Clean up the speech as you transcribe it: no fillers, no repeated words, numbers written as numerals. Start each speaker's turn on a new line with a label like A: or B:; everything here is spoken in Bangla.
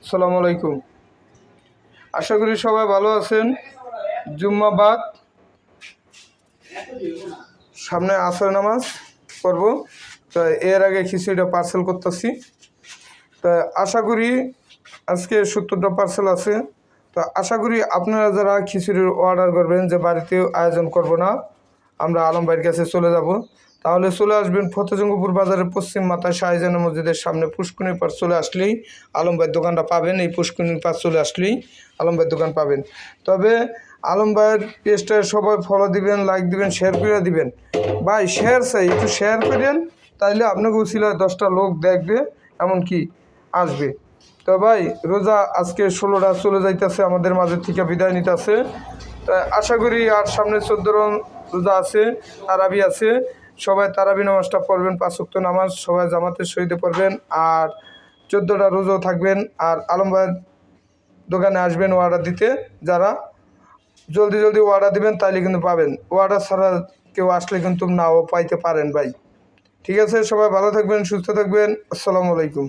A: আসসালামু আলাইকুম। আশা করি সবাই ভালো আছেন। জুম্মাবাদ, সামনে আসর নামাজ পড়ব, তো এর আগে খিচুড়িটা পার্সেল করতেছি। তা আশা করি আজকে 70টা পার্সেল আছে। তো আশা করি আপনারা যারা খিচুড়ির অর্ডার করবেন, যে বাড়িতে আয়োজন করব না, আমরা আলম ভাইয়ের কাছে চলে যাব, তাহলে চলে আসবেন ফতেজঙ্গপুর বাজারের পশ্চিম মাথায় শাহজাহান মসজিদের সামনে পুষ্করিণীর পাশ চলে আসলেই আলম ভাইয়ের দোকানটা পাবেন। এই পুষ্করিণীর পাশ চলে আসলেই আলম ভাইয়ের দোকান পাবেন। তবে আলম ভাইয়ের পেজটা সবাই ফলো দিবেন, লাইক দিবেন, শেয়ার করে দিবেন। ভাই শেয়ার চাই, একটু শেয়ার করেন, তাইলে আপনাকে উচিলায় 10টা লোক দেখবে, এমনকি আসবে। তো ভাই রোজা আজকে 16টা চলে যাইতেছে, আমাদের মাঝের থেকে বিদায় নিতেছে। তা আশা করি আর সামনে 14 রোজা আছে, তারাবি আছে। সবাই তারাবি নামাজটা পড়বেন, 5 ওয়াক্ত নামাজ সবাই জামাতের সহিতে পড়বেন, আর 14টা রোজাও থাকবেন। আর আলম ভাইয়ের দোকানে আসবেন অর্ডার দিতে। যারা জলদি জলদি অর্ডার দিবেন তাইলে কিন্তু পাবেন, অর্ডার ছাড়া কেউ আসলে কিন্তু নাও পাইতে পারেন ভাই। ঠিক আছে, সবাই ভালো থাকবেন, সুস্থ থাকবেন। আসসালামু আলাইকুম।